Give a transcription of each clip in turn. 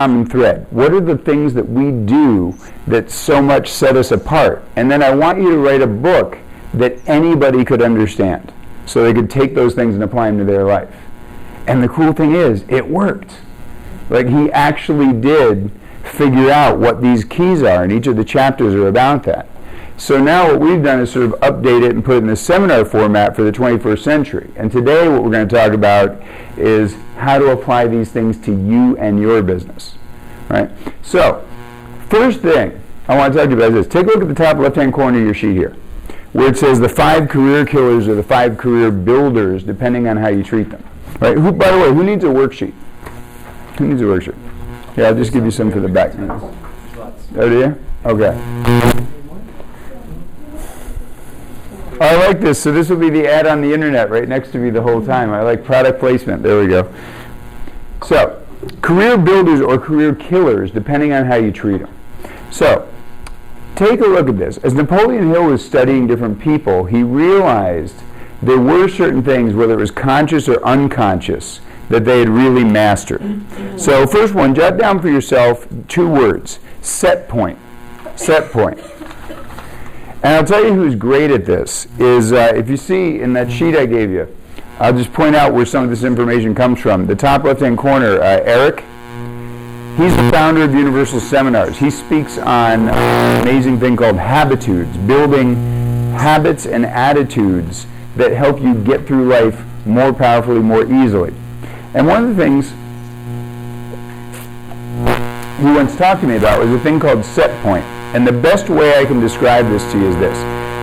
common thread? What are the things that we do that so much set us apart? And then I want you to write a book that anybody could understand, so they could take those things and apply them to their life. And the cool thing is, it worked. Like, he actually did figure out what these keys are, and each of the chapters are about that. So now what we've done is sort of update it and put it in the seminar format for the 21st century. And today what we're going to talk about is how to apply these things to you and your business. Right? So, first thing I want to talk to you about is this. Take a look at the top left-hand corner of your sheet here, where it says the 5 career killers or the 5 career builders, depending on how you treat them. Right? By the way, who needs a worksheet? Who needs a worksheet? Yeah, I'll just give you some for the back. Oh, do you? Okay. I like this. So this will be the ad on the internet right next to me the whole time. I like product placement. There we go. So, career builders or career killers, depending on how you treat them. So, take a look at this. As Napoleon Hill was studying different people, he realized there were certain things, whether it was conscious or unconscious, that they had really mastered. So, first one, jot down for yourself 2 words. Set point. Set point. And I'll tell you who's great at this is, if you see in that sheet I gave you, I'll just point out where some of this information comes from. The top left-hand corner, Eric, he's the founder of Universal Seminars. He speaks on an amazing thing called habitudes, building habits and attitudes that help you get through life more powerfully, more easily. And one of the things he once talked to me about was a thing called set point. And the best way I can describe this to you is this.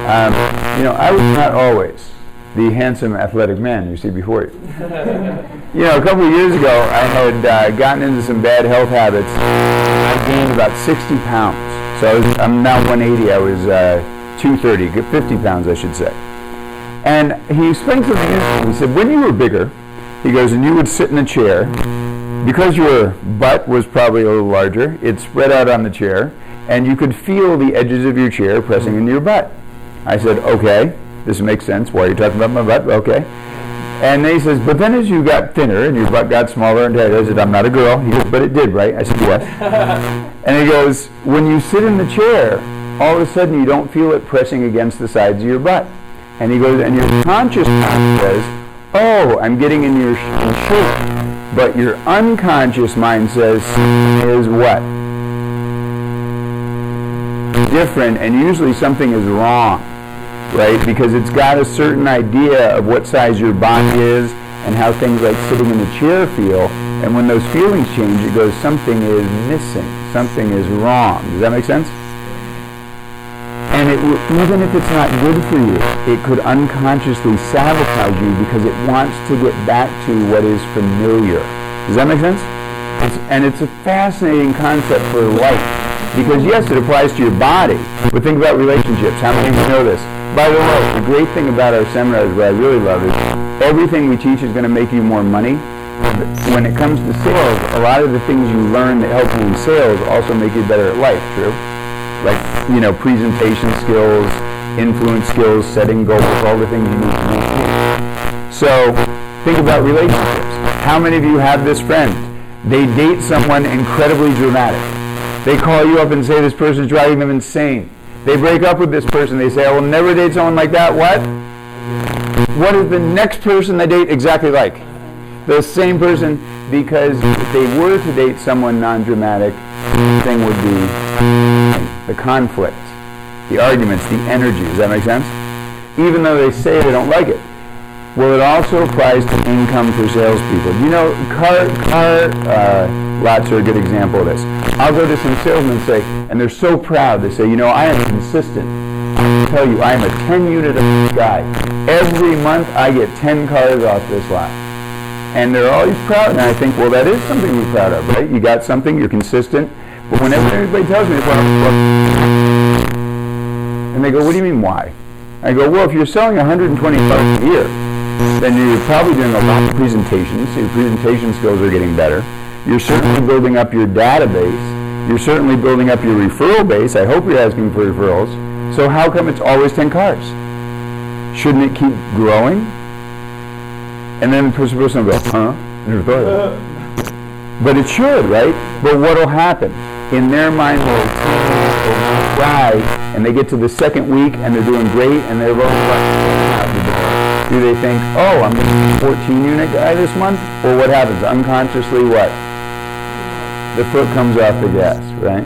I was not always the handsome, athletic man you see before you. A couple of years ago, I had gotten into some bad health habits. I gained about 60 pounds. So I'm now 180. I was 230, 50 pounds, I should say. And he explained something interesting. He said, when you were bigger, he goes, and you would sit in a chair, because your butt was probably a little larger, it spread out on the chair, and you could feel the edges of your chair pressing into your butt. I said, okay, this makes sense. Why are you talking about my butt? Okay. And then he says, but then as you got thinner and your butt got smaller and tighter, I said, I'm not a girl. He goes, but it did, right? I said, yes. And he goes, when you sit in the chair, all of a sudden you don't feel it pressing against the sides of your butt. And he goes, and your conscious mind says, oh, I'm getting in your shape. But your unconscious mind says, is what? Different, and usually something is wrong, right? Because it's got a certain idea of what size your body is and how things like sitting in a chair feel, and when those feelings change, it goes, something is missing, something is wrong. Does that make sense? And even if it's not good for you, it could unconsciously sabotage you because it wants to get back to what is familiar. Does that make sense? It's a fascinating concept for life. Because yes, it applies to your body, but think about relationships. How many of you know this? By the way, the great thing about our seminars, what I really love, is everything we teach is going to make you more money. When it comes to sales, a lot of the things you learn that help you in sales also make you better at life, true? Like, presentation skills, influence skills, setting goals, all the things you need to make. So, think about relationships. How many of you have this friend? They date someone incredibly dramatic. They call you up and say this person's driving them insane. They break up with this person. They say, I will never date someone like that. What? What is the next person they date exactly like? The same person, because if they were to date someone non-dramatic, the thing would be the conflict, the arguments, the energy. Does that make sense? Even though they say they don't like it. Well, it also applies to income for salespeople. Car lots are a good example of this. I'll go to some salesmen and say, and they're so proud, they say, I am consistent. I tell you, I am a 10-unit guy. Every month I get 10 cars off this lot. And they're always proud, and I think, well, that is something to be proud of, right? You got something, you're consistent. But whenever anybody tells me, and they go, what do you mean, why? I go, well, if you're selling 120 cars a year, then you're probably doing a lot of presentations, so your presentation skills are getting better. You're certainly building up your database. You're certainly building up your referral base. I hope you're asking for referrals. So how come it's always 10 cars? Shouldn't it keep growing? And then the person will go, huh? Never thought of it. But it should, right? But what will happen? In their mind, they'll try, and they get to the second week, and they're doing great, and they're rolling out the door. Do they think, oh, I'm going to be a 14-unit guy this month? Or what happens? Unconsciously, what? The foot comes off the gas, right?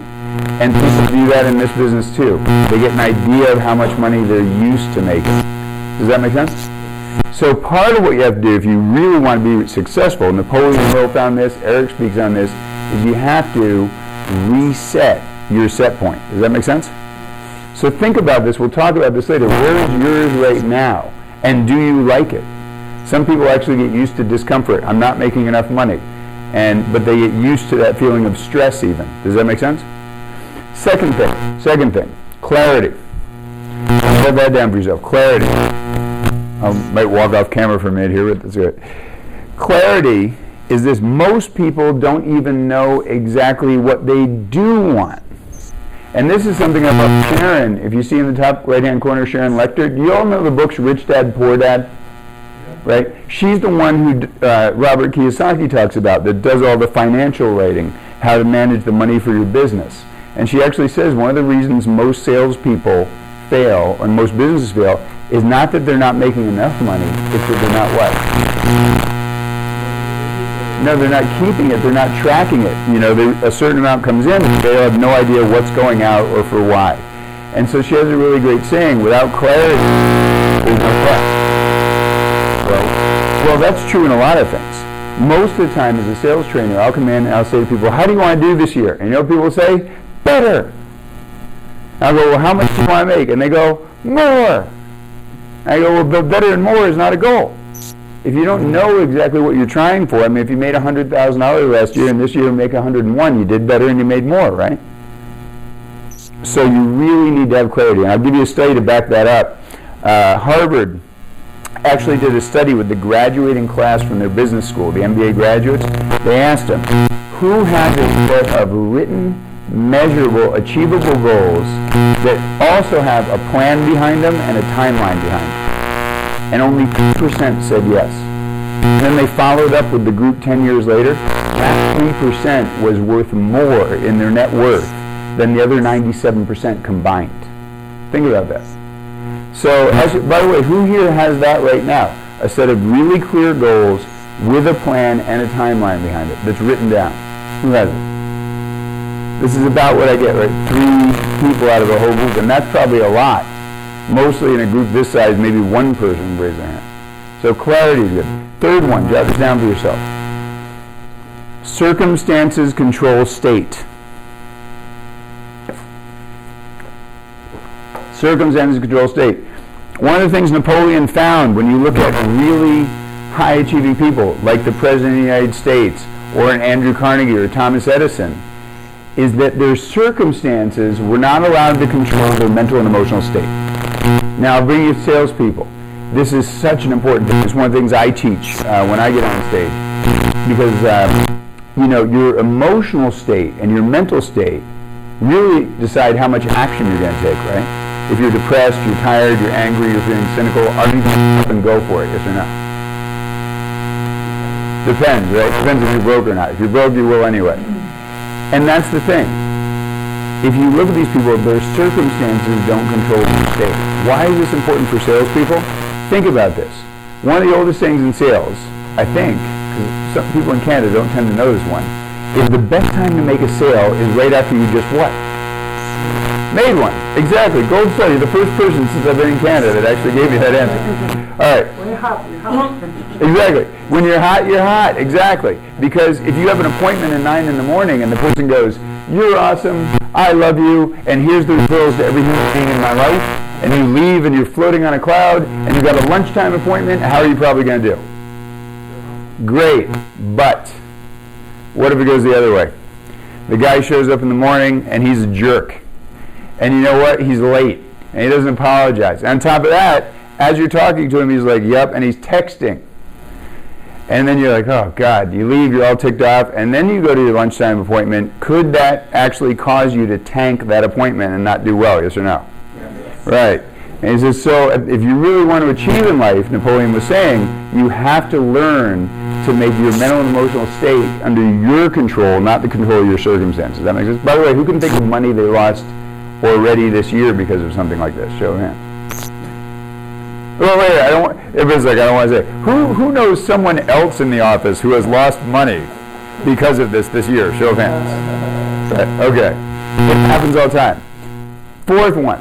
And people do that in this business too. They get an idea of how much money they're used to making. Does that make sense? So part of what you have to do if you really want to be successful, Napoleon Hill found this, Eric speaks on this, is you have to reset your set point. Does that make sense? So think about this. We'll talk about this later. Where is yours right now? And do you like it? Some people actually get used to discomfort. I'm not making enough money. But they get used to that feeling of stress even. Does that make sense? Second thing, clarity. Write that down for yourself. Clarity. I might walk off camera for a minute here, but that's good. Clarity is this: most people don't even know exactly what they do want. And this is something about Sharon. If you see in the top right-hand corner, Sharon Lecter, do you all know the books Rich Dad, Poor Dad? Right? She's the one who Robert Kiyosaki talks about, that does all the financial writing, how to manage the money for your business. And she actually says one of the reasons most salespeople fail, and most businesses fail, is not that they're not making enough money, it's that they're not what? No, they're not keeping it, they're not tracking it. You know, a certain amount comes in, and they have no idea what's going out or for why. And so she has a really great saying: without clarity, there's no trust. Well, that's true in a lot of things. Most of the time, as a sales trainer, I'll come in and I'll say to people, how do you want to do this year? And you know what people will say? Better. I'll go, well, how much do you want to make? And they go, more. I go, well, but better and more is not a goal. If you don't know exactly what you're trying for, I mean, if you made $100,000 last year and this year you make 101, you did better and you made more, right? So you really need to have clarity. And I'll give you a study to back that up. Harvard actually did a study with the graduating class from their business school, the MBA graduates. They asked them, who has a set of written, measurable, achievable goals that also have a plan behind them and a timeline behind them? And only 2% said yes. And then they followed up with the group 10 years later. That 3% was worth more in their net worth than the other 97% combined. Think about that. So, by the way, who here has that right now? A set of really clear goals with a plan and a timeline behind it that's written down. Who has it? This is about what I get, right? 3 people out of a whole group, and that's probably a lot. Mostly in a group this size, maybe one person raise their hand. So clarity is good. Third one, jot this down for yourself. Circumstances control state. Circumstances control state. One of the things Napoleon found when you look at really high-achieving people, like the President of the United States, or an Andrew Carnegie or Thomas Edison, is that their circumstances were not allowed to control their mental and emotional state. Now, I'll bring you salespeople. This is such an important thing. It's one of the things I teach when I get on stage. Because, you know, your emotional state and your mental state really decide how much action you're going to take, right? If you're depressed, you're tired, you're angry, you're feeling cynical, are you going to up and go for it, yes or no? Depends, right? Depends if you're broke or not. If you're broke, you will anyway. And that's the thing. If you look at these people, their circumstances don't control their state. Why is this important for salespeople? Think about this. One of the oldest things in sales, I think, because some people in Canada don't tend to know this one, is the best time to make a sale is right after you just what? Made one. Exactly. Gold star. You're the first person since I've been in Canada that actually gave me that answer. All right. When you're hot, you're hot. Exactly. When you're hot, you're hot. Exactly. Because if you have an appointment at 9 in the morning and the person goes, you're awesome, I love you, and here's the referrals to every human being in my life, and you leave and you're floating on a cloud, and you've got a lunchtime appointment, how are you probably going to do? Great. But what if it goes the other way? The guy shows up in the morning and he's a jerk. And you know what? He's late. And he doesn't apologize. And on top of that, as you're talking to him, he's like, yep, and he's texting. And then you're like, oh, God. You leave, you're all ticked off, and then you go to your lunchtime appointment. Could that actually cause you to tank that appointment and not do well, yes or no? Yes. Right. And he says, so if you really want to achieve in life, Napoleon was saying, you have to learn to make your mental and emotional state under your control, not the control of your circumstances. That makes sense? By the way, who can think of money they lost already this year because of something like this? Show of hands. Well, wait, everybody's like, I don't want to say. Who knows someone else in the office who has lost money because of this year? Show of hands. Right, okay. It happens all the time. Fourth one,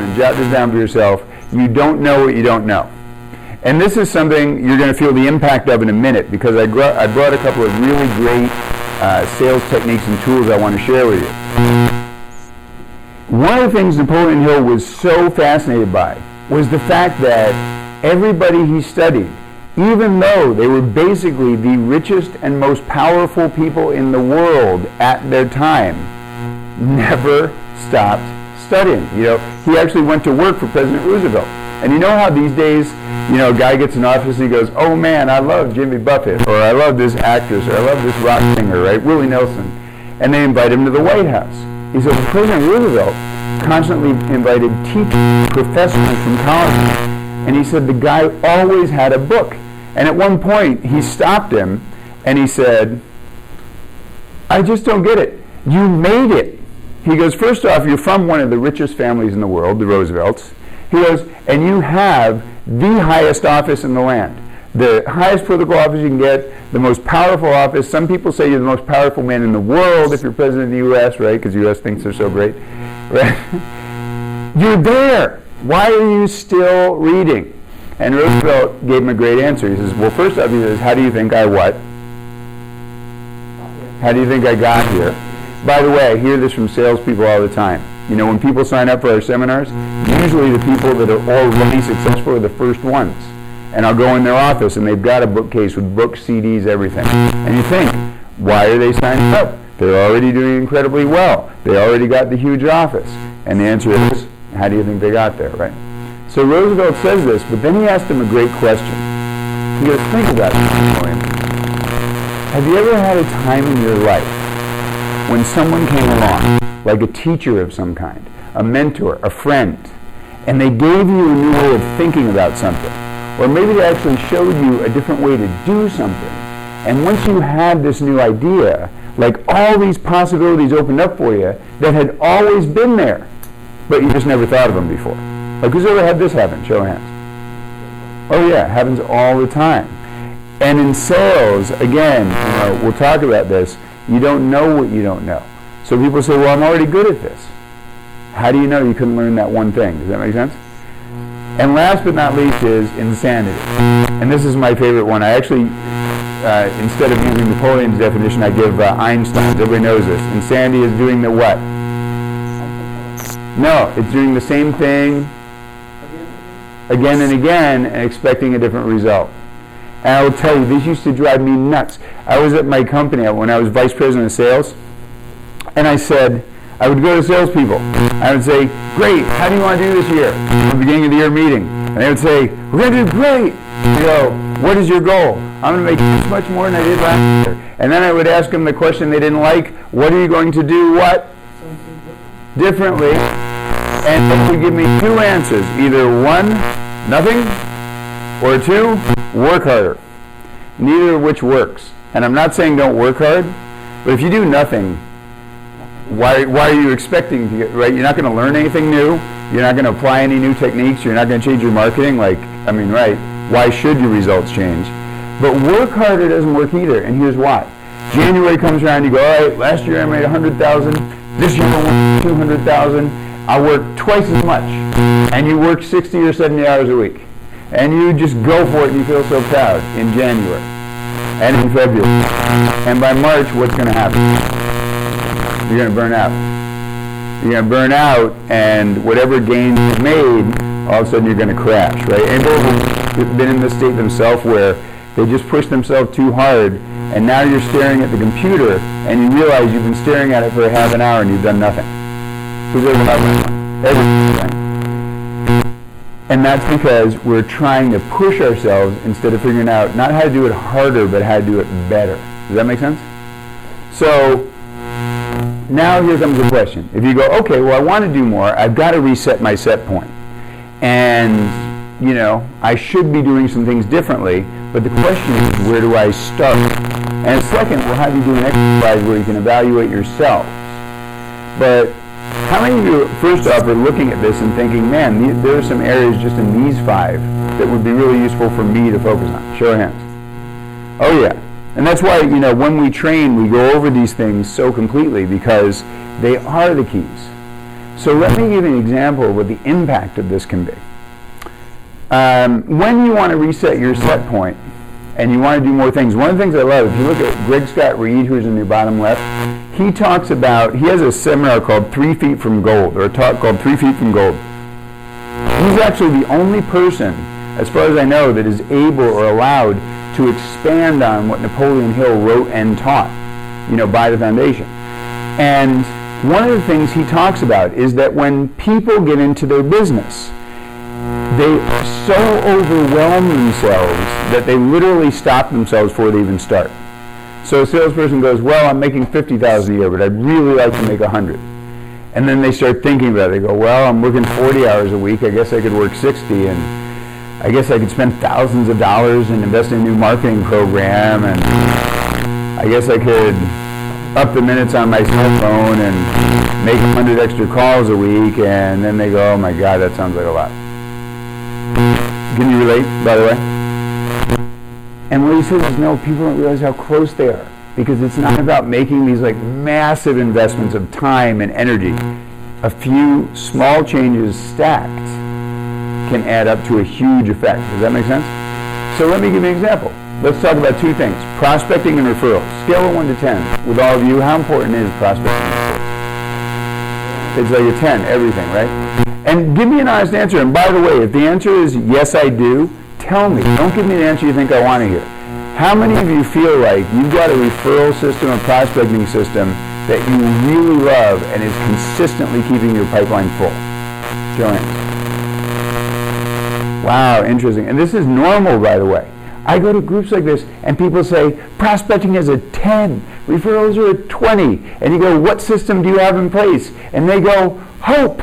and jot this down for yourself. You don't know what you don't know. And this is something you're going to feel the impact of in a minute, because I brought a couple of really great sales techniques and tools I want to share with you. One of the things Napoleon Hill was so fascinated by was the fact that everybody he studied, even though they were basically the richest and most powerful people in the world at their time, never stopped studying. You know, he actually went to work for President Roosevelt. And you know how these days, you know, a guy gets in office and he goes, oh man, I love Jimmy Buffett, or I love this actress, or I love this rock singer, right, Willie Nelson. And they invite him to the White House. He said, President Roosevelt constantly invited teachers, professors from colleges. And he said the guy always had a book. And at one point, he stopped him and he said, I just don't get it. You made it. He goes, first off, you're from one of the richest families in the world, the Roosevelts. He goes, and you have the highest office in the land. The highest political office you can get, the most powerful office. Some people say you're the most powerful man in the world if you're president of the U.S., right? Because the U.S. thinks they're so great. Right? You're there. Why are you still reading? And Roosevelt gave him a great answer. He says, well, first off, he says, how do you think I what? How do you think I got here? By the way, I hear this from salespeople all the time. You know, when people sign up for our seminars, usually the people that are already successful are the first ones. And I'll go in their office and they've got a bookcase with books, CDs, everything. And you think, why are they signing up? They're already doing incredibly well. They already got the huge office. And the answer is, how do you think they got there, right? So Roosevelt says this, but then he asked him a great question. He goes, think about it, William. Have you ever had a time in your life when someone came along, like a teacher of some kind, a mentor, a friend, and they gave you a new way of thinking about something, or maybe they actually showed you a different way to do something, and once you had this new idea, like all these possibilities opened up for you that had always been there, but you just never thought of them before. Like, who's ever had this happen? Show of hands. Oh yeah, it happens all the time. And in sales, again, you know, we'll talk about this, you don't know what you don't know. So people say, well, I'm already good at this. How do you know you couldn't learn that one thing? Does that make sense? And last but not least is insanity. And this is my favorite one. I actually, instead of using Napoleon's definition, I give Einstein's. Everybody knows this. Insanity is doing the what? No, it's doing the same thing again and again and expecting a different result. And I will tell you, this used to drive me nuts. I was at my company when I was vice president of sales, and I said, I would go to salespeople. I would say, great, how do you want to do this year? At the beginning of the year meeting. And they would say, we're going to do great. I go, what is your goal? I'm going to make this much more than I did last year. And then I would ask them the question they didn't like, what are you going to do what? Differently. And they would give me two answers. Either one, nothing, or two, work harder. Neither of which works. And I'm not saying don't work hard, but if you do nothing, why are you expecting to get, right? You're not going to learn anything new. You're not going to apply any new techniques. You're not going to change your marketing. Like, I mean, right, why should your results change? But work harder doesn't work either, and here's why. January comes around, you go, all right, last year I made 100,000. This year I want 200,000. I work twice as much. And you work 60 or 70 hours a week. And you just go for it and you feel so proud in January and in February. And by March, what's going to happen? You're going to burn out. You're going to burn out, and whatever gains you've made, all of a sudden you're going to crash, right? Anybody who's been in this state themselves where they just push themselves too hard, and now you're staring at the computer, and you realize you've been staring at it for a half an hour and you've done nothing. Who's ever had that? Everything. And that's because we're trying to push ourselves instead of figuring out not how to do it harder, but how to do it better. Does that make sense? So now here comes the question. If you go, okay, well, I want to do more, I've got to reset my set point. And, you know, I should be doing some things differently, But the question is, where do I start? And second, we'll have you do an exercise where you can evaluate yourself. But how many of you, first off, are looking at this and thinking, man, there are some areas just in these 5 that would be really useful for me to focus on? Show of hands. Oh yeah. And that's why, when we train, we go over these things so completely because they are the keys. So let me give you an example of what the impact of this can be. When you want to reset your set point and you want to do more things, one of the things I love, if you look at Greg Scott Reed, who's in your bottom left, he talks about, he has a seminar called 3 Feet from Gold, or a talk called 3 Feet from Gold. He's actually the only person, as far as I know, that is able or allowed to expand on what Napoleon Hill wrote and taught, by the foundation. And one of the things he talks about is that when people get into their business, they so overwhelm themselves that they literally stop themselves before they even start. So a salesperson goes, well, I'm making $50,000 a year, but I'd really like to make 100. And then they start thinking about it. They go, well, I'm working 40 hours a week. I guess I could work 60, and I guess I could spend thousands of dollars and invest in a new marketing program, and I guess I could up the minutes on my cell phone and make 100 extra calls a week. And then they go, oh my God, that sounds like a lot. Can you relate, by the way? And what he says is, no, people don't realize how close they are, because it's not about making these massive investments of time and energy. A few small changes stacked can add up to a huge effect. Does that make sense? So let me give you an example. Let's talk about 2 things, prospecting and referrals. Scale of 1 to 10. With all of you, how important is prospecting and referrals? It's like a 10, everything, right? And give me an honest answer. And by the way, if the answer is yes, I do, tell me. Don't give me the answer you think I want to hear. How many of you feel like you've got a referral system, a prospecting system that you really love and is consistently keeping your pipeline full? Show hands. Wow, interesting. And this is normal, by the way. I go to groups like this and people say, prospecting is a 10, referrals are a 20. And you go, what system do you have in place? And they go, hope.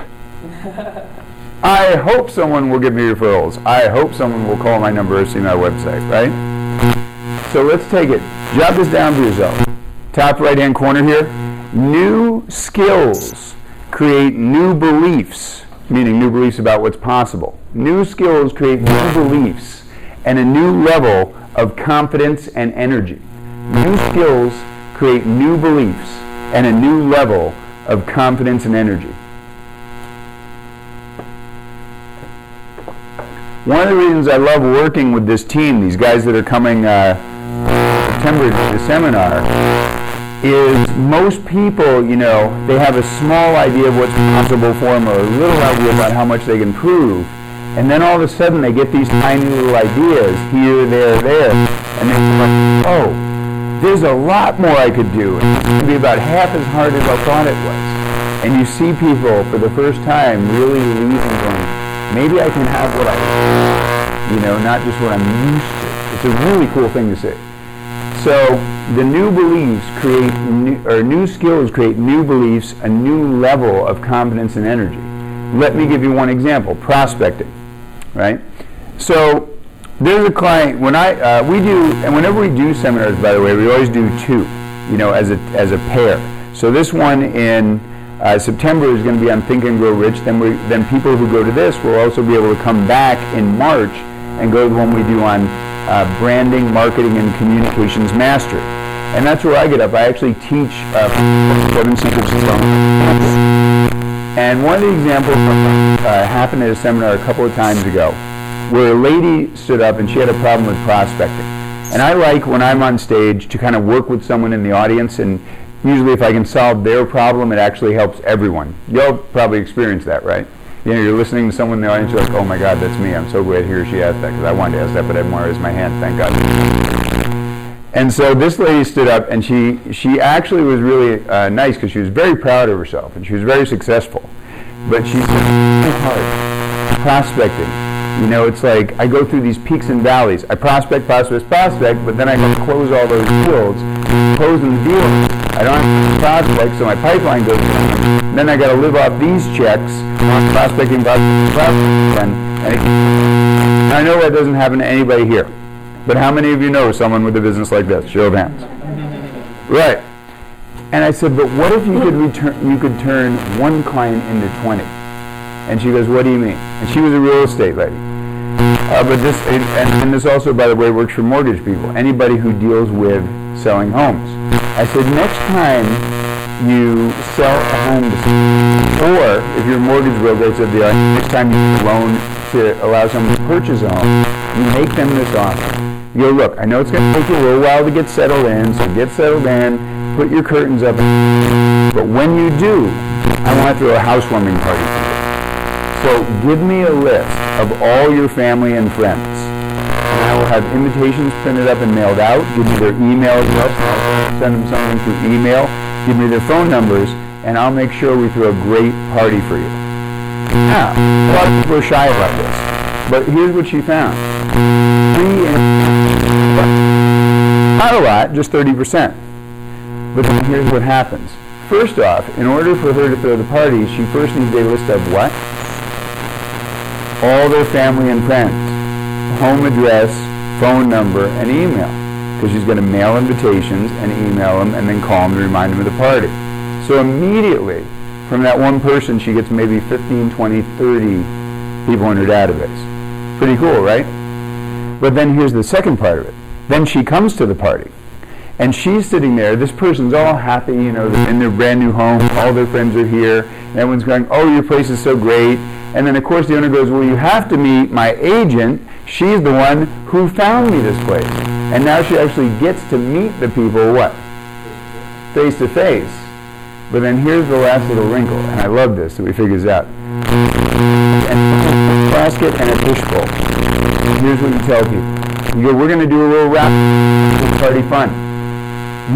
I hope someone will give me referrals. I hope someone will call my number or see my website, right? So let's take it. Jot this down for yourself. Top right-hand corner here. New skills create new beliefs, meaning new beliefs about what's possible. New skills create new beliefs and a new level of confidence and energy. New skills create new beliefs and a new level of confidence and energy. One of the reasons I love working with this team, these guys that are coming September to the seminar, is most people, they have a small idea of what's possible for them or a little idea about how much they can prove. And then all of a sudden they get these tiny little ideas here, there, and they're like, oh, there's a lot more I could do. And it's going to be about half as hard as I thought it was. And you see people for the first time really leaving going, maybe I can have what I want, not just what I'm used to. It's a really cool thing to see. So the new beliefs create new skills create new beliefs, a new level of confidence and energy. Let me give you one example, prospecting, right? So there's a client, whenever we do seminars, by the way, we always do 2, as a pair. So this one in September is going to be on Think and Grow Rich. Then people who go to this will also be able to come back in March and go to the one we do on branding, marketing, and communications mastery. And that's where I get up. I actually teach 7 secrets to success. And one of the examples happened at a seminar a couple of times ago where a lady stood up and she had a problem with prospecting. And I like, when I'm on stage, to kind of work with someone in the audience, and usually if I can solve their problem, it actually helps everyone. You'll probably experience that, right? You're listening to someone in the audience, you're like, oh my God, that's me. I'm so glad he or she asked that, because I wanted to ask that, but I didn't want to raise my hand, thank God. And so this lady stood up, and she actually was really nice, because she was very proud of herself, and she was very successful. But she said, it's so hard. Prospecting. It's like I go through these peaks and valleys. I prospect, but then I have to close all those deals, closing the deals. I don't have to prospect, so my pipeline goes down. Then I got to live off these checks, prospecting, and I know that doesn't happen to anybody here. But how many of you know someone with a business like this? Show of hands. Right. And I said, but what if you could turn one client into 20? And she goes, what do you mean? And she was a real estate lady. But this, and this also, by the way, works for mortgage people. Anybody who deals with selling homes. I said, next time you sell a home to someone, or if you're a mortgage broker, I said, next time you get a loan to allow someone to purchase a home, you make them this offer. You go, look, I know it's going to take you a little while to get settled in, so get settled in, put your curtains up, but when you do, I want to throw a housewarming party for you. So give me a list of all your family and friends, and I will have invitations printed up and mailed out. Give me their email address, I'll send them something through email. Give me their phone numbers, and I'll make sure we throw a great party for you. Now, a lot of people are shy about this, but here's what she found. Not a lot, just 30%. But then here's what happens. First off, in order for her to throw the party, she first needs a list of what? All their family and friends, home address, phone number, and email. Because she's going to mail invitations and email them and then call them to remind them of the party. So immediately, from that one person, she gets maybe 15, 20, 30 people in her database. Pretty cool, right? But then here's the second part of it. Then she comes to the party. And she's sitting there, this person's all happy, you know, in their brand new home, all their friends are here, and everyone's going, oh, your place is so great. And then, of course, the owner goes, well, you have to meet my agent. She's the one who found me this place. And now she actually gets to meet the people, what? Face to face. But then here's the last little wrinkle, and I love this, so we figure this out. And a basket and a fishbowl. Here's what you tell people. You go, we're going to do a little raffle, party fun.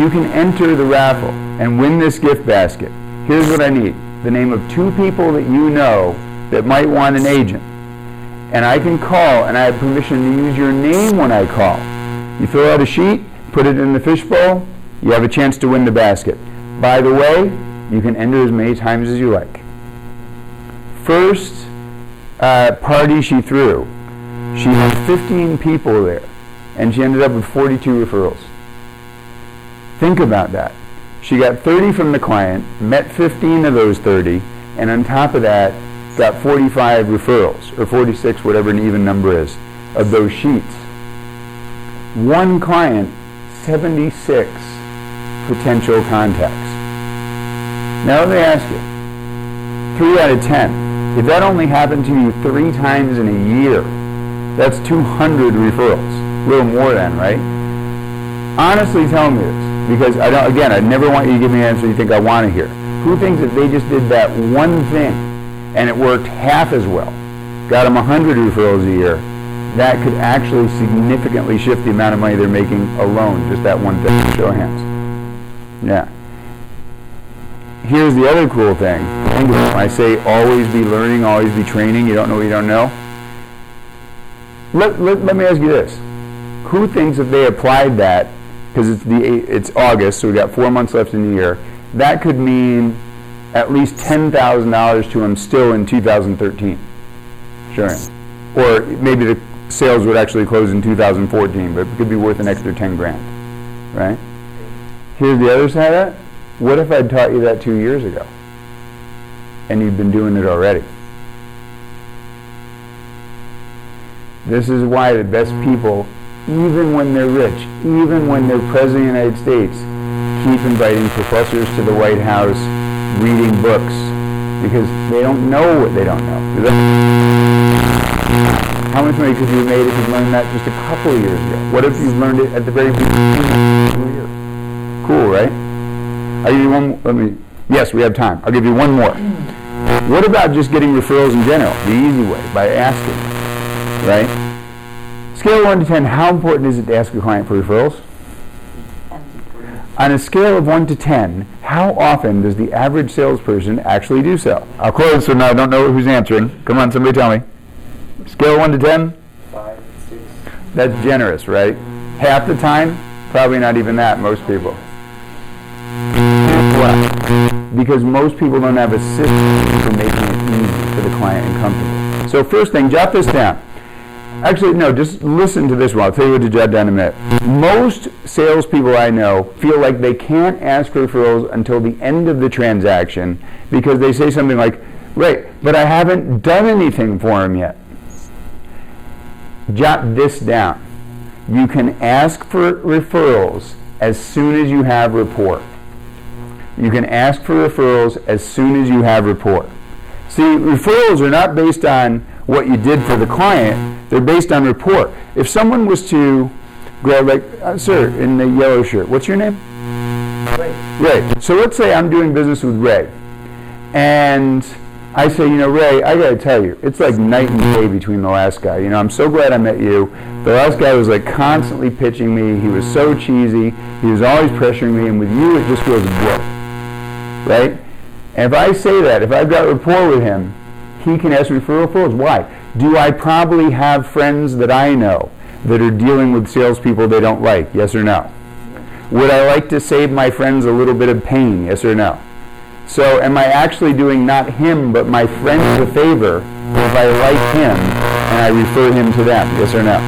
You can enter the raffle and win this gift basket. Here's what I need. The name of 2 people that you know that might want an agent. And I can call, and I have permission to use your name when I call. You fill out a sheet, put it in the fishbowl, you have a chance to win the basket. By the way, you can enter as many times as you like. First party she threw, she had 15 people there, and she ended up with 42 referrals. Think about that. She got 30 from the client, met 15 of those 30, and on top of that, got 45 referrals, or 46, whatever an even number is, of those sheets. One client, 76 potential contacts. Now let me ask you, 3 out of 10, if that only happened to you 3 times in a year, that's 200 referrals. A little more than, right? Honestly tell me this, because I never want you to give me an answer you think I want to hear. Who thinks if they just did that one thing, and it worked half as well, got them 100 referrals a year, that could actually significantly shift the amount of money they're making alone, just that one thing? Show of hands. Yeah. Here's the other cool thing. Think about it. When I say always be learning, always be training, you don't know what you don't know. Let me ask you this. Who thinks if they applied that, because it's August, so we got 4 months left in the year, that could mean at least $10,000 to them still in 2013? Sure. Or maybe the sales would actually close in 2014, but it could be worth an extra 10 grand, right? Here's the other side of that. What if I'd taught you that 2 years ago and you'd been doing it already? This is why the best people, even when they're rich, even when they're President of the United States, keep inviting professors to the White House, reading books, because they don't know what they don't know. How much money could you have made if you learned that just a couple of years ago? What if you learned it at the very beginning of your career? Cool, right? I'll give you one. Yes, we have time. I'll give you one more. What about just getting referrals in general? The easy way, by asking, right? Scale of 1 to 10, how important is it to ask a client for referrals? On a scale of 1 to 10, how often does the average salesperson actually do so? I'll close so now I don't know who's answering. Come on, somebody tell me. Scale of 1 to 10? 5, 6. That's generous, right? Half the time? Probably not even that, most people. Why? Because most people don't have a system for making it easy for the client and comfortable. So first thing, jot this down. Actually, no, just listen to this one. I'll tell you what to jot down in a minute. Most salespeople I know feel like they can't ask for referrals until the end of the transaction because they say something like, right, but I haven't done anything for him yet. Jot this down. You can ask for referrals as soon as you have rapport. You can ask for referrals as soon as you have rapport. See, referrals are not based on what you did for the client. They're based on rapport. If someone was to grab, like, sir, in the yellow shirt, what's your name? Ray. Ray. So let's say I'm doing business with Ray. And I say, Ray, I got to tell you, it's like night and day between the last guy. I'm so glad I met you. The last guy was like constantly pitching me. He was so cheesy. He was always pressuring me. And with you, it just feels good. Right? And if I say that, if I've got rapport with him, he can ask me for referrals. Why? Do I probably have friends that I know that are dealing with salespeople they don't like? Yes or no? Would I like to save my friends a little bit of pain? Yes or no? So am I actually doing not him, but my friends a favor if I like him and I refer him to them? Yes or no?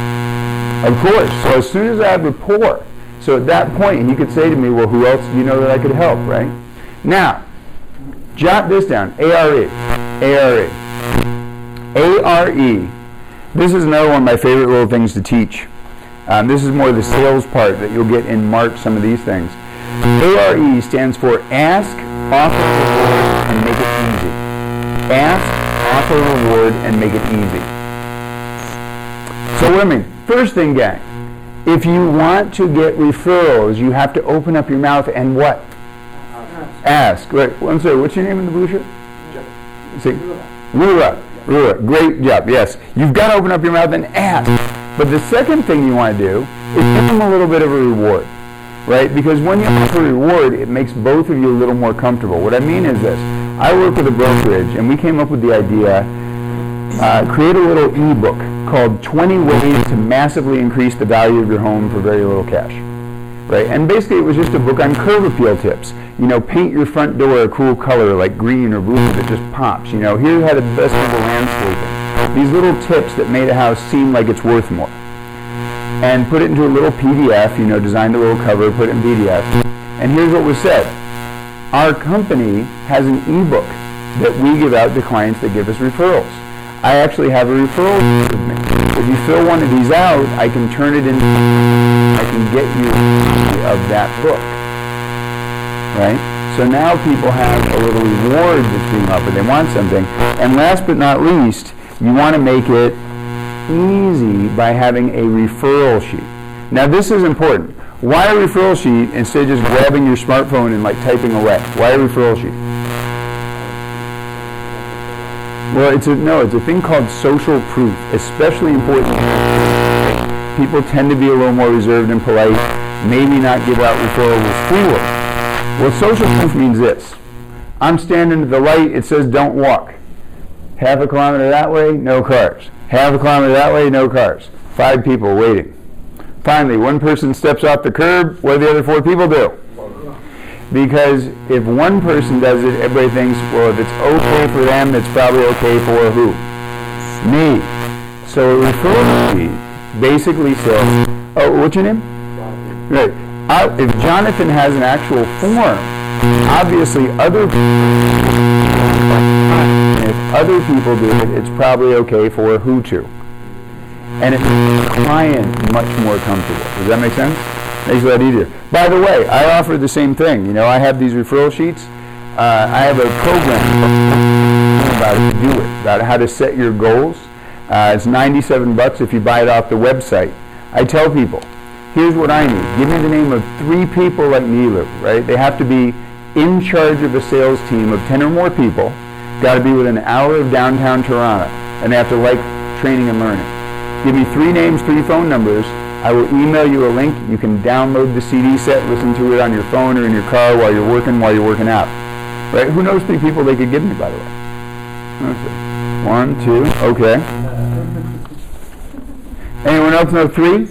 Of course. So as soon as I have rapport, so at that point he could say to me, well, who else do you know that I could help, right? Now, jot this down, ARE, ARE. ARE, this is another one of my favorite little things to teach. This is more the sales part that you'll get in March, some of these things. ARE stands for ask, offer, reward, and make it easy. Ask, offer, reward, and make it easy. So what do I mean? First thing, gang, if you want to get referrals, you have to open up your mouth and what? Ask. Wait, I'm sorry, what's your name in the blue shirt? Say, Rura. Rura. Great job, yes. You've got to open up your mouth and ask. But the second thing you want to do is give them a little bit of a reward, right? Because when you offer a reward, it makes both of you a little more comfortable. What I mean is this. I work with a brokerage, and we came up with the idea, create a little ebook called 20 Ways to Massively Increase the Value of Your Home for Very Little Cash. Right? And basically it was just a book on curb appeal tips. Paint your front door a cool color like green or blue that just pops. Here's how to best do the landscaping. These little tips that made a house seem like it's worth more. And put it into a little PDF, designed a little cover, put it in PDF. And here's what was said. Our company has an ebook that we give out to clients that give us referrals. I actually have a referral with me. If you fill one of these out, I can turn it into, I can get you a copy of that book. Right? So now people have a little reward that's being offered. They want something. And last but not least, you want to make it easy by having a referral sheet. Now this is important. Why a referral sheet instead of just grabbing your smartphone and typing away? Why a referral sheet? Well, it's a thing called social proof, especially important. People tend to be a little more reserved and polite, maybe not give out referrals freely. Well, social proof means this. I'm standing at the light, it says don't walk. Half a kilometer that way, no cars. Half a kilometer that way, no cars. 5 people waiting. Finally, one person steps off the curb, what do the other 4 people do? Because if one person does it, everybody thinks, well, if it's okay for them, it's probably okay for who? Me. So a referral sheet basically says, oh, what's your name? Right. If Jonathan has an actual form, obviously if other people do it, it's probably okay for who to. And it makes the client much more comfortable. Does that make sense? Makes it a lot easier. By the way, I offer the same thing. I have these referral sheets. I have a program about how to do it, about how to set your goals. It's $97 if you buy it off the website. I tell people, here's what I need. Give me the name of 3 people like Nilu, right? They have to be in charge of a sales team of 10 or more people, got to be within an hour of downtown Toronto, and they have to like training and learning. Give me 3 names, 3 phone numbers. I will email you a link. You can download the CD set, listen to it on your phone or in your car while you're working out. Right? Who knows 3 people they could give me, by the way? 1, 2, okay. Anyone else know 3?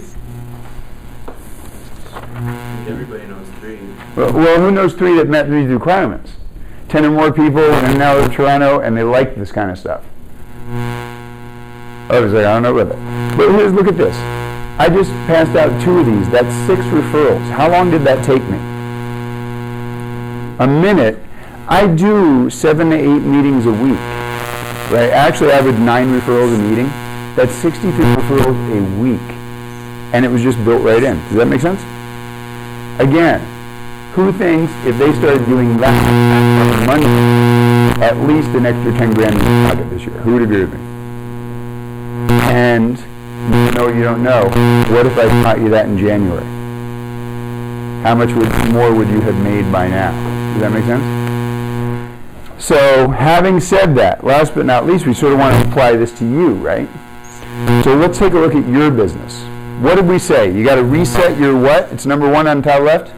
Everybody knows 3. Well, who knows 3 that met these requirements? 10 or more people in now Toronto, and they like this kind of stuff. I was like, I don't know about that. But here's, look at this. I just passed out 2 of these. That's 6 referrals. How long did that take me? A minute. I do 7 to 8 meetings a week. Right? Actually, I average 9 referrals a meeting. That's 63 referrals a week. And it was just built right in. Does that make sense? Again, who thinks if they started doing that money, at least an extra 10 grand in their pocket this year? Who would agree with me? And you know you don't know. What if I taught you that in January? How much more would you have made by now? Does that make sense? So, having said that, last but not least, we sort of want to apply this to you, right? So let's take a look at your business. What did we say? You got to reset your what? It's number 1 on top left.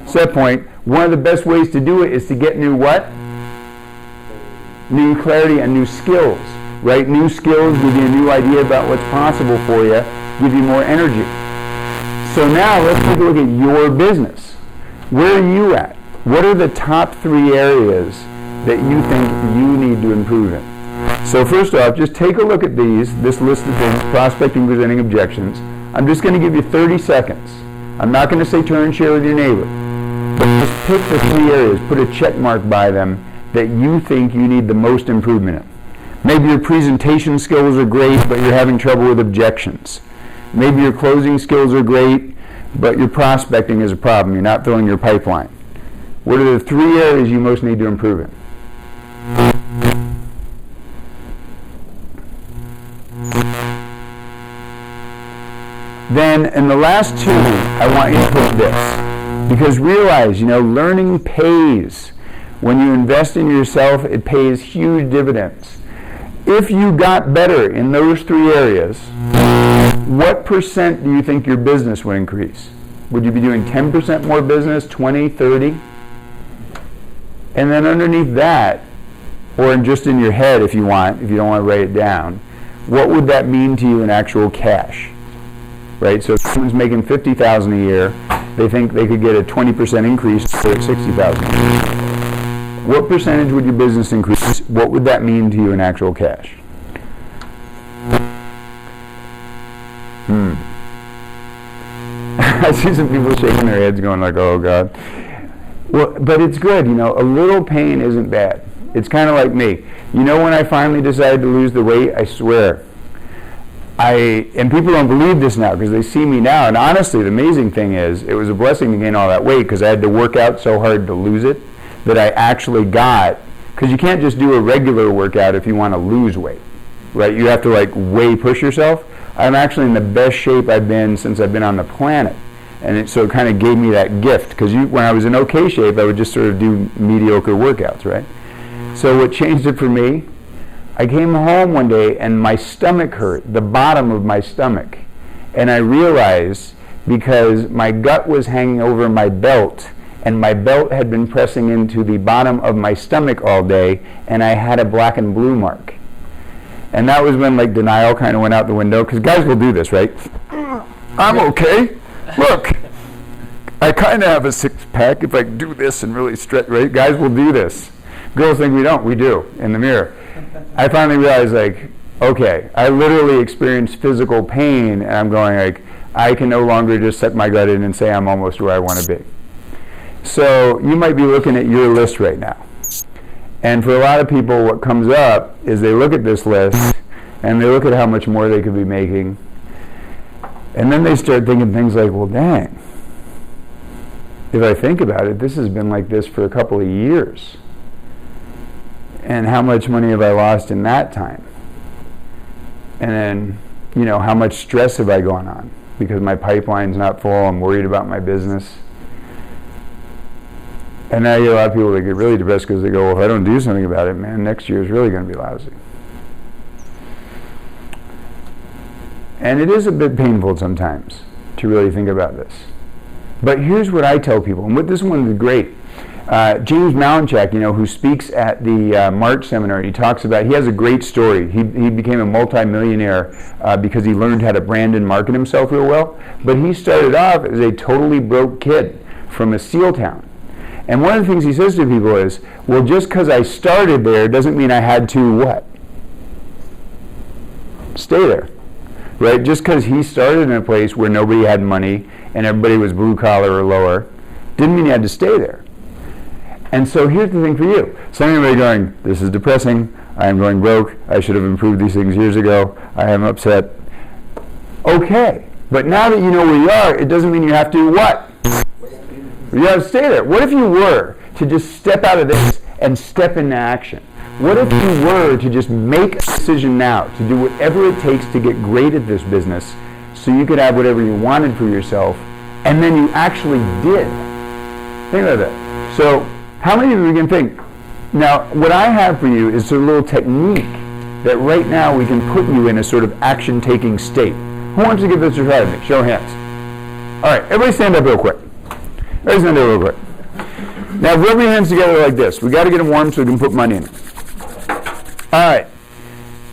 Set point. One of the best ways to do it is to get new what? New clarity and new skills, right? New skills give you a new idea about what's possible for you, give you more energy. So now let's take a look at your business. Where are you at? What are the top 3 areas that you think you need to improve in? So first off, just take a look at this list of things: prospecting, presenting, objections. I'm just going to give you 30 seconds. I'm not going to say turn and share with your neighbor. But just pick the 3 areas, put a check mark by them that you think you need the most improvement in. Maybe your presentation skills are great, but you're having trouble with objections. Maybe your closing skills are great, but your prospecting is a problem. You're not filling your pipeline. What are the 3 areas you most need to improve in? Then, in the last 2, I want you to put this. Because realize, learning pays. When you invest in yourself, it pays huge dividends. If you got better in those 3 areas, what percent do you think your business would increase? Would you be doing 10% more business, 20, 30? And then underneath that, or just in your head if you want, if you don't want to write it down, what would that mean to you in actual cash? Right? So if someone's making $50,000 a year, they think they could get a 20% increase to $60,000 a year. What percentage would your business increase? What would that mean to you in actual cash? I see some people shaking their heads going like, oh God. Well, but it's good, a little pain isn't bad. It's kind of like me. When I finally decided to lose the weight, I swear, and people don't believe this now because they see me now, and honestly, the amazing thing is, it was a blessing to gain all that weight because I had to work out so hard to lose it that I actually got, because you can't just do a regular workout if you want to lose weight, right? You have to way push yourself. I'm actually in the best shape I've been since I've been on the planet, and it kind of gave me that gift because when I was in okay shape, I would just sort of do mediocre workouts, right? So what changed it for me? I came home one day and my stomach hurt, the bottom of my stomach. And I realized because my gut was hanging over my belt and my belt had been pressing into the bottom of my stomach all day and I had a black and blue mark. And that was when denial kind of went out the window, because guys will do this, right? I'm okay. Look, I kind of have a 6-pack if I do this and really stretch, right? Guys will do this. Girls think we don't. We do, in the mirror. I finally realized, okay, I literally experienced physical pain, and I'm going, I can no longer just set my gut in and say I'm almost where I want to be. So you might be looking at your list right now. And for a lot of people, what comes up is they look at this list, and they look at how much more they could be making, and then they start thinking things like, well, dang, if I think about it, this has been like this for a couple of years. And how much money have I lost in that time? And then, how much stress have I gone on? Because my pipeline's not full, I'm worried about my business. And now you get a lot of people that get really depressed because they go, well, if I don't do something about it, man, next year is really going to be lousy. And it is a bit painful sometimes to really think about this. But here's what I tell people, and this one is great. James Malinchak, who speaks at the March seminar, he talks about, he has a great story. He became a multimillionaire because he learned how to brand and market himself real well. But he started off as a totally broke kid from a SEAL town. And one of the things he says to people is, well, just because I started there doesn't mean I had to what? stay there, right? Just because he started in a place where nobody had money and everybody was blue collar or lower, didn't mean you had to stay there. And so here's the thing for you. Some of you may be going, this is depressing, I am going broke, I should have improved these things years ago, I am upset. Okay, but now that you know where you are, it doesn't mean you have to what? You have to stay there. What if you were to just step out of this and step into action? What if you were to just make a decision now to do whatever it takes to get great at this business so you could have whatever you wanted for yourself, and then you actually did? Think about that. So how many of you can think, now what I have for you is a little technique that right now we can put you in a sort of action-taking state. Who wants to give this a try with me? Show of hands. All right, everybody stand up real quick. Everybody stand up real quick. Now rub your hands together like this. We got to get them warm so we can put money in them. All right.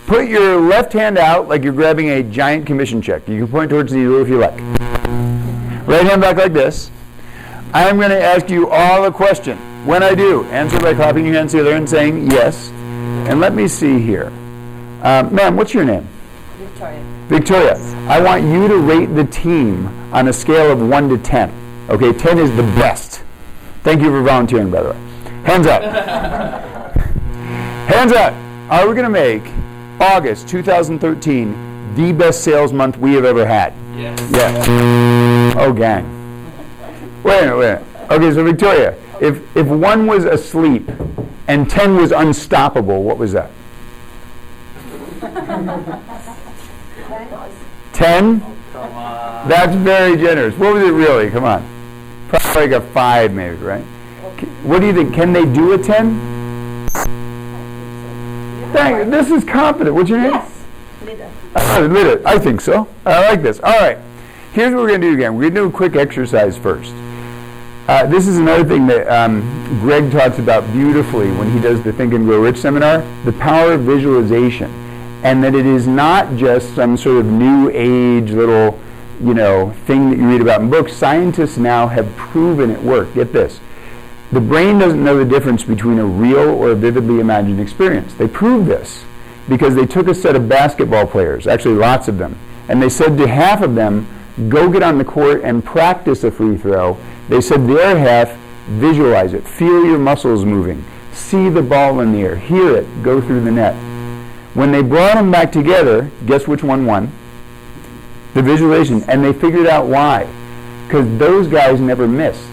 Put your left hand out like you're grabbing a giant commission check. You can point towards the needle if you like. Right hand back like this. I am going to ask you all a question. When I do, answer by clapping your hands together and saying yes. And let me see here. Ma'am, what's your name? Victoria. Victoria. I want you to rate the team on a scale of 1 to 10. Okay, 10 is the best. Thank you for volunteering, by the way. Hands up. Hands up. Are we going to make August 2013 the best sales month we have ever had? Yes. Yes. Oh, gang. Wait a minute. Okay, so Victoria, if 1 was asleep and 10 was unstoppable, what was that? 10? Come on. That's very generous. What was it really? Come on. Probably like a 5 maybe, right? What do you think? Can they do a 10? Dang, this is confident. What's your name? Yes. Lida. I think so. I like this. All right. Here's what we're going to do again. We're going to do a quick exercise first. This is another thing that Greg talks about beautifully when he does the Think and Grow Rich seminar, the power of visualization. And that it is not just some sort of new age little, thing that you read about in books. Scientists now have proven it works. Get this. The brain doesn't know the difference between a real or a vividly imagined experience. They proved this because they took a set of basketball players, actually lots of them, and they said to half of them, go get on the court and practice a free throw. They said the other half, visualize it, feel your muscles moving, see the ball in the air, hear it go through the net. When they brought them back together, guess which one won? The visualization, and they figured out why. Because those guys never missed,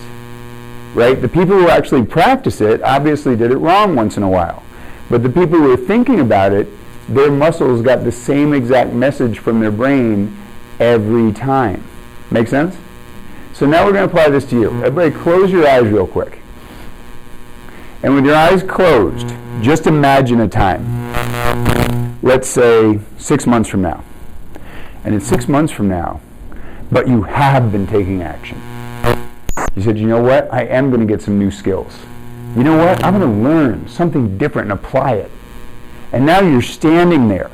right? The people who actually practice it obviously did it wrong once in a while. But the people who were thinking about it, their muscles got the same exact message from their brain every time. Make sense? So now we're going to apply this to you. Everybody close your eyes real quick. And with your eyes closed, just imagine a time. Let's say 6 months from now. And it's 6 months from now, but you have been taking action. You said, you know what? I am going to get some new skills. You know what? I'm going to learn something different and apply it. And now you're standing there,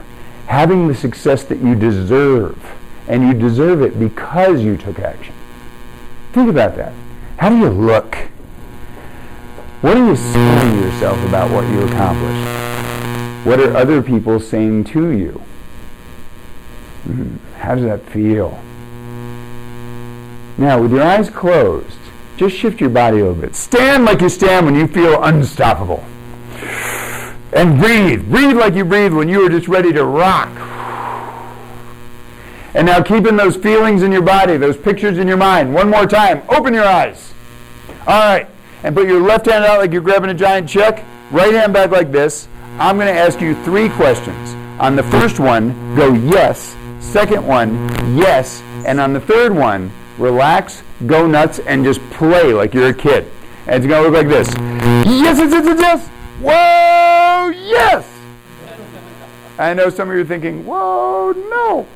having the success that you deserve. And you deserve it because you took action. Think about that. How do you look? What are you saying to yourself about what you accomplished? What are other people saying to you? How does that feel? Now, with your eyes closed, just shift your body a little bit. Stand like you stand when you feel unstoppable. And breathe. Breathe like you breathe when you are just ready to rock. And now keeping those feelings in your body, those pictures in your mind. One more time. Open your eyes. All right. And put your left hand out like you're grabbing a giant check. Right hand back like this. I'm going to ask you 3 questions. On the first one, go yes. Second one, yes. And on the third one, relax, go nuts, and just play like you're a kid. And it's going to look like this. Yes, yes, yes, yes, yes. Whoa, yes. I know some of you are thinking, whoa, no.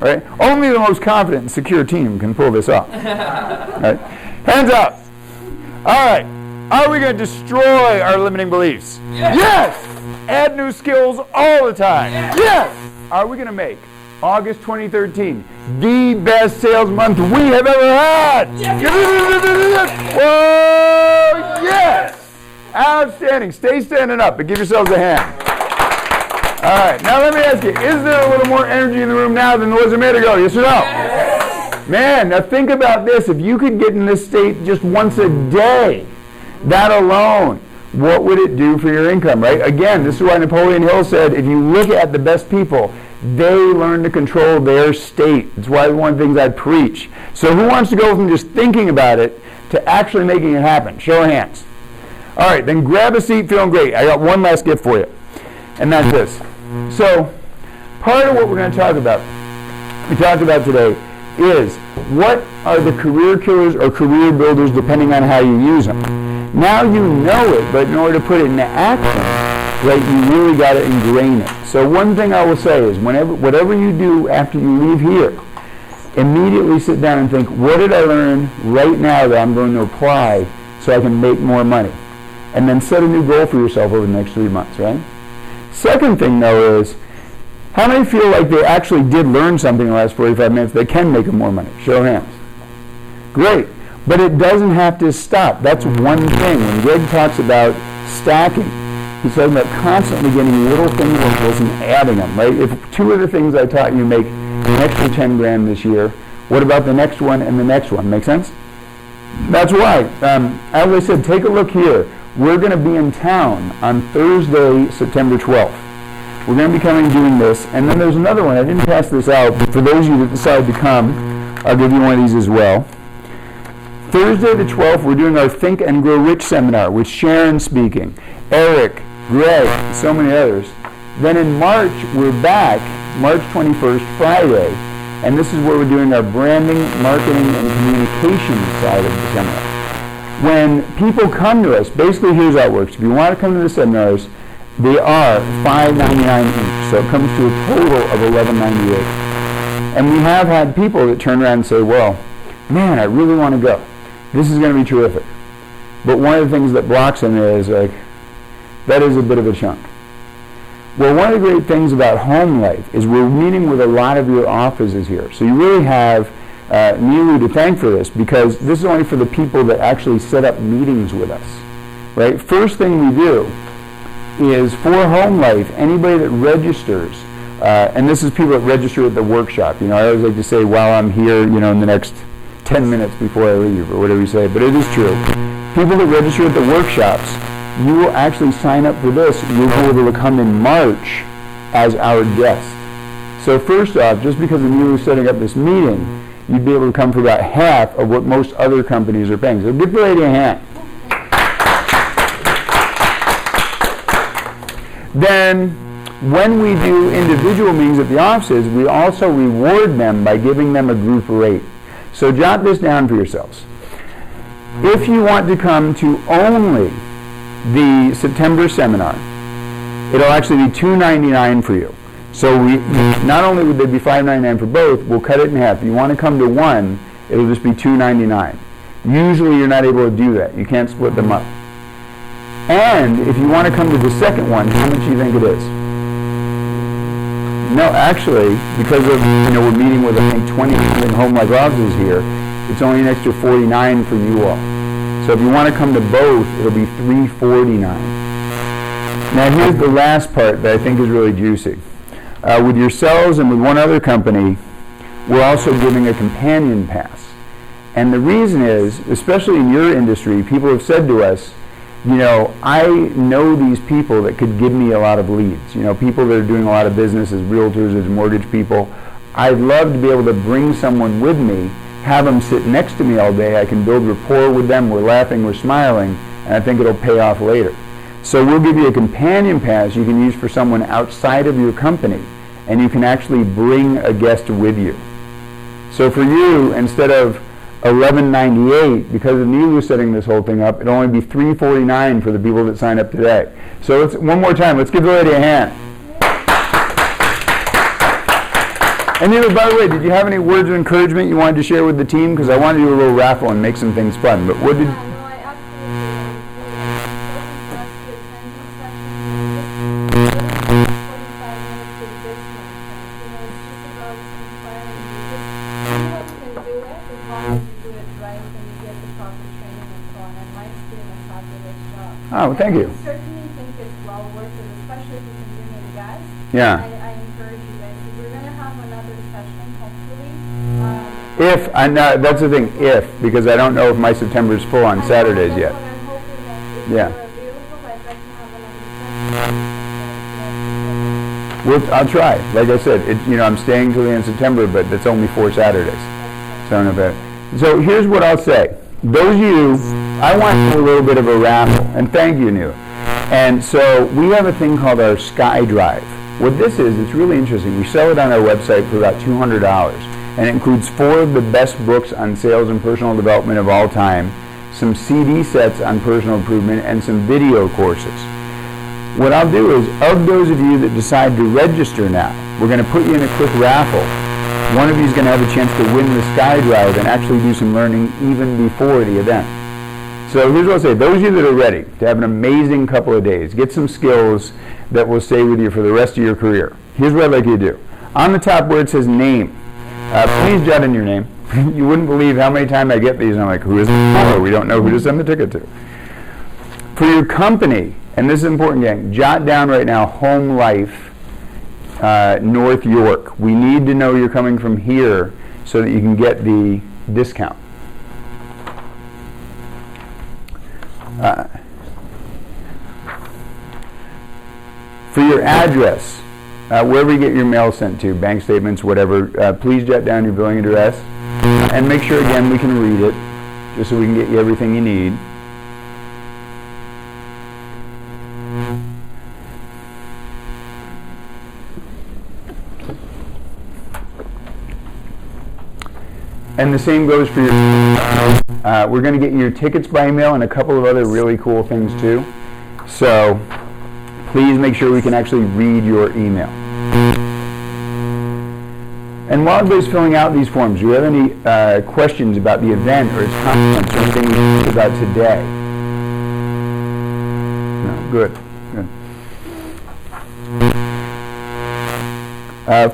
Right? Only the most confident and secure team can pull this off. Right? Hands up. All right. Are we going to destroy our limiting beliefs? Yes. Yes. Add new skills all the time. Yes. Yes. Are we going to make August 2013 the best sales month we have ever had? Yes. Whoa, yes. Outstanding. Stay standing up and give yourselves a hand. All right, now let me ask you, is there a little more energy in the room now than there was a minute ago? Yes or no? Yes. Man, now think about this. If you could get in this state just once a day, that alone, what would it do for your income, right? Again, this is why Napoleon Hill said, if you look at the best people, they learn to control their state. It's why one of the things I preach. So who wants to go from just thinking about it to actually making it happen? Show of hands. All right, then grab a seat feeling great. I got one last gift for you, and that's this. So part of what we're going to talk about, today, is what are the career killers or career builders depending on how you use them. Now you know it, but in order to put it into action, right, you really got to ingrain it. So one thing I will say is whatever you do after you leave here, immediately sit down and think, what did I learn right now that I'm going to apply so I can make more money? And then set a new goal for yourself over the next 3 months, right? Second thing, though, is how many feel like they actually did learn something in the last 45 minutes that can make them more money? Show of hands. Great. But it doesn't have to stop. That's one thing. When Greg talks about stacking, he's talking about constantly getting little things and adding them, right? If 2 of the things I taught you make an extra 10 grand this year, what about the next one and the next one? Make sense? That's why. I always said, take a look here. We're going to be in town on Thursday, September 12th. We're going to be coming doing this. And then there's another one. I didn't pass this out, but for those of you that decide to come, I'll give you one of these as well. Thursday the 12th, we're doing our Think and Grow Rich seminar with Sharon speaking, Eric, Greg, so many others. Then in March, we're back, March 21st, Friday, and this is where we're doing our branding, marketing, and communication side of the seminar. When people come to us, basically here's how it works. If you want to come to the seminars, they are $5.99 each, so it comes to a total of $11.98. And we have had people that turn around and say, well, man, I really want to go. This is going to be terrific. But one of the things that blocks them is, like, that is a bit of a chunk. Well, one of the great things about home life is we're meeting with a lot of your offices here. So you really have Nilu to thank for this, because this is only for the people that actually set up meetings with us. Right? First thing we do is for home life, anybody that registers, and this is people that register at the workshop. You know, I always like to say while I'm here, you know, in the next 10 minutes before I leave, or whatever you say, but it is true. People that register at the workshops, you will actually sign up for this. You'll be able to come in March as our guest. So first off, just because of you setting up this meeting, you'd be able to come for about half of what most other companies are paying. So give the lady a hand. Then, when we do individual meetings at the offices, we also reward them by giving them a group rate. So jot this down for yourselves. If you want to come to only the September seminar, it'll actually be $2.99 for you. So we not only would there be $5.99 for both, we'll cut it in half. If you want to come to one, it'll just be $2.99. Usually you're not able to do that. You can't split them up. And if you want to come to the second one, how much do you think it is? No, actually, because of, you know, we're meeting with, I think, 20 home life offices here, it's only an extra $49 for you all. So if you want to come to both, it'll be $349. Now here's the last part that I think is really juicy. With yourselves and with one other company, we're also giving a companion pass. And the reason is, especially in your industry, people have said to us, you know, I know these people that could give me a lot of leads. You know, people that are doing a lot of business as realtors, as mortgage people. I'd love to be able to bring someone with me, have them sit next to me all day. I can build rapport with them. We're laughing, we're smiling, and I think it'll pay off later. So we'll give you a companion pass you can use for someone outside of your company, and you can actually bring a guest with you. So for you, instead of $11.98, because of Nilu setting this whole thing up, it'll only be $3.49 for the people that sign up today. So let's, one more time, let's give the lady a hand. And Nilu, by the way, did you have any words of encouragement you wanted to share with the team? Because I wanted to do a little raffle and make some things fun. But what did? No, I Oh, thank you. I certainly think it's well worth it, especially if you can bring in guys. Yeah. I encourage you guys. We're going to have another session, hopefully. That's the thing, because I don't know if my September is full on Saturdays that's yet. what I'm hoping that if Yeah. you're available, I'd like to have another session. Well, I'll try. Like I said, I'm staying till the end of September, but that's only 4 Saturdays. So I don't know if so here's what I'll say. Those of you, I want to do a little bit of a raffle, and thank you, New. And so we have a thing called our Sky Drive. What this is, it's really interesting. We sell it on our website for about $200, and it includes 4 of the best books on sales and personal development of all time, some CD sets on personal improvement, and some video courses. What I'll do is, of those of you that decide to register now, we're going to put you in a quick raffle. One of you is going to have a chance to win the Sky Drive and actually do some learning even before the event. So here's what I'll say. Those of you that are ready to have an amazing couple of days, get some skills that will stay with you for the rest of your career. Here's what I'd like you to do. On the top where it says name, please jot in your name. You wouldn't believe how many times I get these and I'm like, who is it? We don't know who to send the ticket to. For your company, and this is important, gang, jot down right now Home Life, North York. We need to know you're coming from here so that you can get the discount. For your address, wherever you get your mail sent to, bank statements, whatever, please jot down your billing address and make sure, again, we can read it just so we can get you everything you need. And the same goes for your, we're going to get you your tickets by email and a couple of other really cool things too. So please make sure we can actually read your email. And while everybody's filling out these forms, do you have any questions about the event or its contents or anything we talked about today? No, good.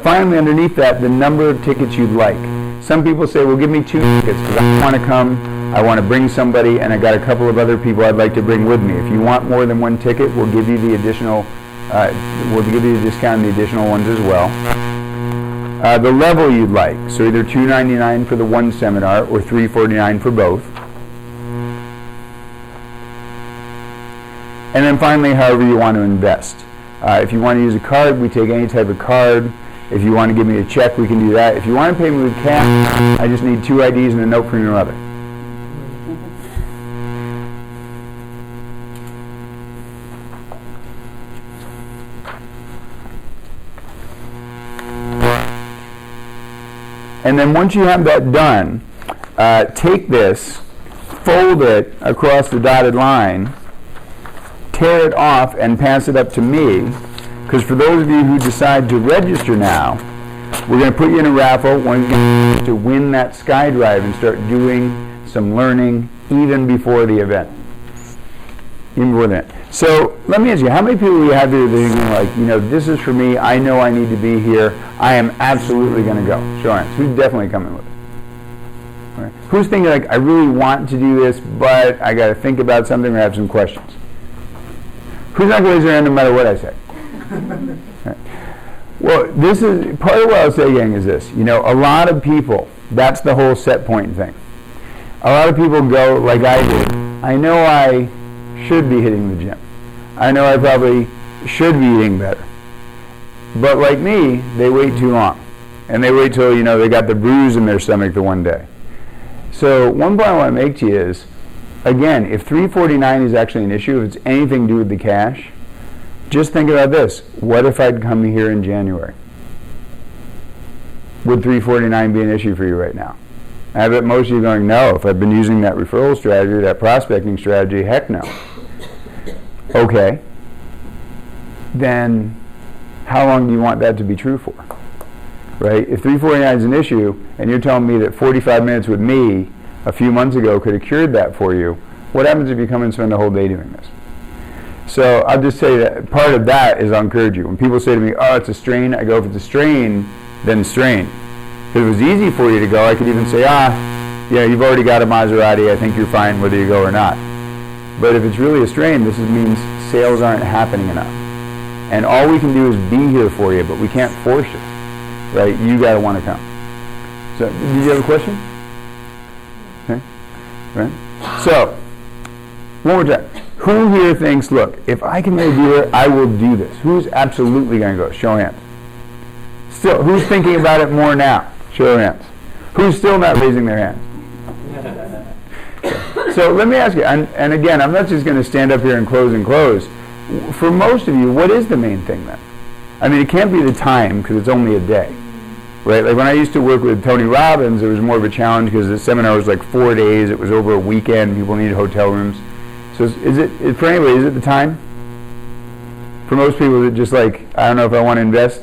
Finally, underneath that, the number of tickets you'd like. Some people say, well, give me 2 tickets because I want to come, I want to bring somebody, and I got a couple of other people I'd like to bring with me. If you want more than 1 ticket, we'll give you the additional, we'll give you the discount on the additional ones as well. The level you'd like, so either $2.99 for the 1 seminar or $3.49 for both. And then finally, however you want to invest. If you want to use a card, we take any type of card. If you want to give me a check, we can do that. If you want to pay me with cash, I just need 2 IDs and a note from your mother. And then once you have that done, take this, fold it across the dotted line, tear it off, and pass it up to me. Because for those of you who decide to register now, we're going to put you in a raffle to win that Sky Drive and start doing some learning even before the event. Even before that. So let me ask you, how many people do you have here that are like, this is for me, I know I need to be here, I am absolutely going to go? Show of hands. Who's definitely coming with us? All right. Who's thinking like, I really want to do this, but I got to think about something or have some questions? Who's not going to raise their hand no matter what I say? Right. Well, this is part of what I'll say, gang, is this. A lot of people, that's the whole set point thing. A lot of people go like I did. I know I should be hitting the gym. I know I probably should be eating better. But like me, they wait too long. And they wait till, they got the bruise in their stomach the one day. So one point I want to make to you is, again, if $3.49 is actually an issue, if it's anything to do with the cash, just think about this. What if I'd come here in January? Would $3.49 be an issue for you right now? I bet most of you are going, no. If I've been using that referral strategy, that prospecting strategy, heck no. Okay. Then how long do you want that to be true for? Right? If $3.49 is an issue, and you're telling me that 45 minutes with me a few months ago could have cured that for you, what happens if you come and spend the whole day doing this? So I'll just say that part of that is I'll encourage you. When people say to me, oh, it's a strain, I go, if it's a strain, then strain. If it was easy for you to go, I could even say, you've already got a Maserati, I think you're fine whether you go or not. But if it's really a strain, this means sales aren't happening enough. And all we can do is be here for you, but we can't force you, right? You got to want to come. So, did you have a question? Okay, right? So, one more time. Who here thinks, look, if I can really do it, I will do this? Who's absolutely going to go? Show of hands. Still, who's thinking about it more now? Show of hands. Who's still not raising their hand? So let me ask you, and again, I'm not just going to stand up here and close. For most of you, what is the main thing then? I mean, it can't be the time because it's only a day, right? Like when I used to work with Tony Robbins, it was more of a challenge because the seminar was like 4 days. It was over a weekend. People needed hotel rooms. So is it for anybody? Is it the time? For most people, is it just like, I don't know if I want to invest